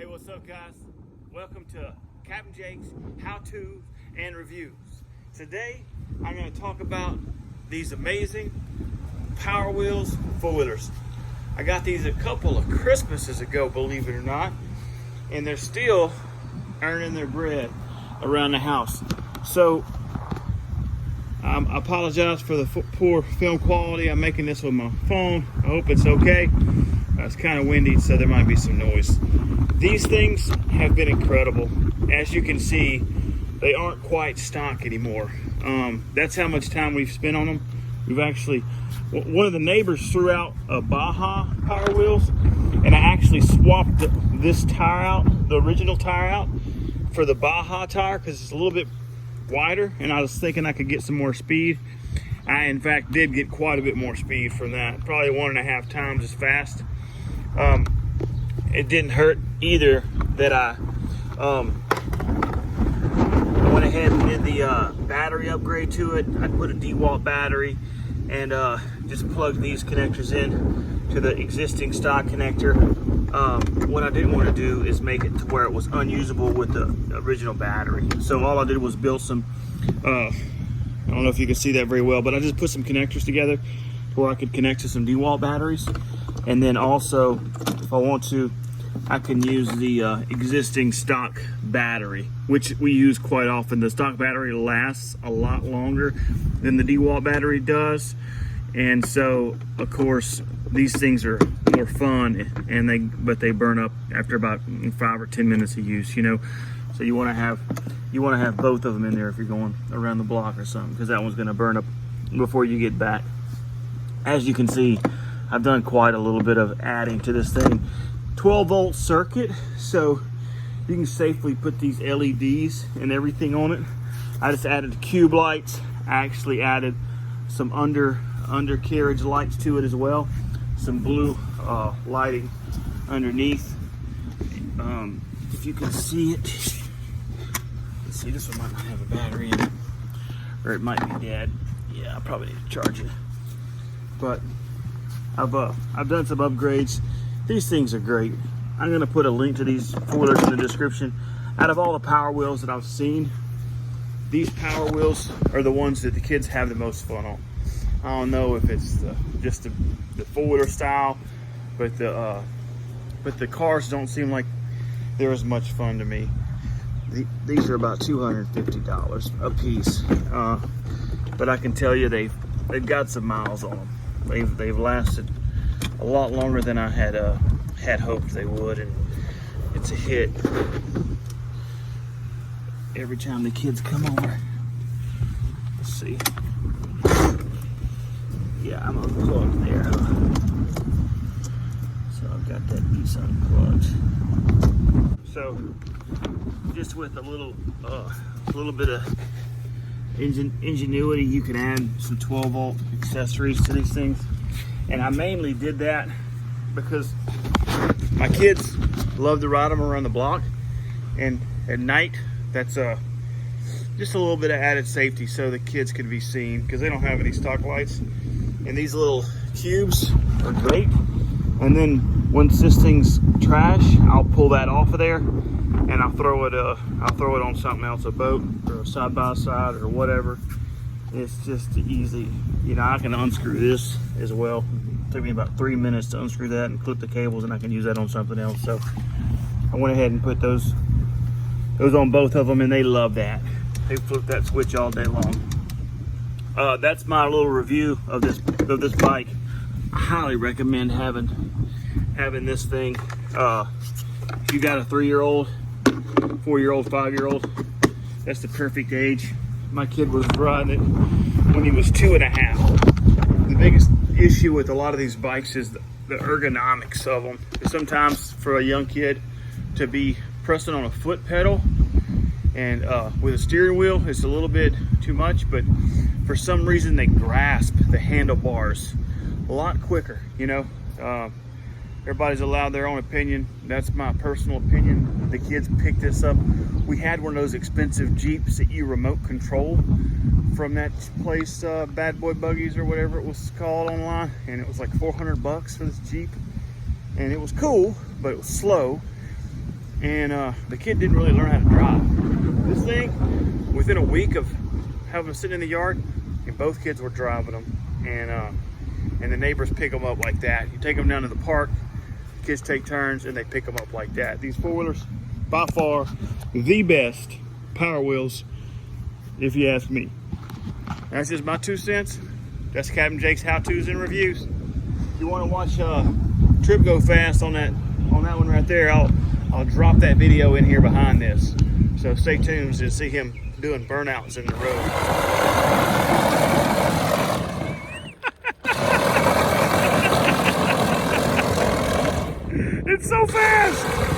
Hey, what's up, guys? Welcome to Captain Jake's how-tos and reviews. Today, I'm going to talk about these amazing Power Wheels four-wheelers. I got these a couple of Christmases ago, believe it or not, and they're still earning their bread around the house. So, I apologize for the poor film quality. I'm making this with my phone. I hope it's okay. It's kind of windy, so there might be some noise. These things have been incredible. As you can see, they aren't quite stock anymore. That's how much time we've spent on them. We've actually, one of the neighbors threw out a Baja Power Wheels, and I actually swapped this tire out, the original tire out, for the Baja tire because it's a little bit wider, and I was thinking I could get some more speed. I, in fact, did get quite a bit more speed from that, probably 1.5 times as fast. It didn't hurt either that I went ahead and did the battery upgrade to it. I put a Dewalt battery and just plugged these connectors in to the existing stock connector. What I didn't want to do is make it to where it was unusable with the original battery. So all I did was build some, I don't know if you can see that very well, but I just put some connectors together where I could connect to some Dewalt batteries. And then also, if I want to, I can use the existing stock battery, which we use quite often. The stock battery lasts a lot longer than the Dewalt battery does. And so, of course, these things are more fun, and but they burn up after about 5 or 10 minutes of use, you know. So you want to have both of them in there if you're going around the block or something, because that one's going to burn up before you get back. As you can see, I've done quite a little bit of adding to this thing. 12-volt circuit, so you can safely put these LEDs and everything on it. I just added cube lights. I actually added some undercarriage lights to it as well. Some blue lighting underneath. If you can see it, let's see, this one might not have a battery in it, or it might be dead. Yeah, I probably need to charge it. But I've done some upgrades. These things are great. I'm gonna put a link to these four-wheelers in the description. Out of all the Power Wheels that I've seen, these Power Wheels are the ones that the kids have the most fun on. I don't know if it's just the four-wheeler style, but the cars don't seem like they're as much fun to me. These are about $250 a piece, but I can tell you they've got some miles on them. They've lasted a lot longer than I had hoped they would, and it's a hit every time the kids come over. Let's see. Yeah, I'm unplugged there. So I've got that piece unplugged. So just with a little bit of ingenuity, you can add some 12-volt accessories to these things. And I mainly did that because my kids love to ride them around the block, and at night that's just a little bit of added safety so the kids can be seen, because they don't have any stock lights. And these little cubes are great. And then once this thing's trash, I'll pull that off of there and I'll throw it on something else, a boat or a side-by-side or whatever. It's just easy. You know, I can unscrew this as well. It took me about 3 minutes to unscrew that and clip the cables, and I can use that on something else. So I went ahead and put those on both of them, and they love that. They flip that switch all day long. That's my little review of this bike. I highly recommend having this thing. If you got a 3-year-old, 4-year-old, 5-year-old, that's the perfect age. My kid was riding it when he was 2.5. The biggest issue with a lot of these bikes is the ergonomics of them. Sometimes for a young kid to be pressing on a foot pedal and with a steering wheel, it's a little bit too much, but for some reason they grasp the handlebars a lot quicker, you know. Everybody's allowed their own opinion. That's my personal opinion. The kids picked this up. We had one of those expensive Jeeps that you remote control from that place, Bad Boy Buggies or whatever it was called online, and it was like $400 for this Jeep, and it was cool, but it was slow. and the kid didn't really learn how to drive. This thing, within a week of having them sitting in the yard, and both kids were driving them, and the neighbors pick them up like that. You take them down to the park, kids take turns, and they pick them up like that. These four-wheelers, by far, the best Power Wheels, if you ask me. That's just my 2 cents. That's Captain Jake's how-tos and reviews. If you want to watch Trip go fast on that one right there, I'll drop that video in here behind this. So stay tuned to see him doing burnouts in the road. It's so fast!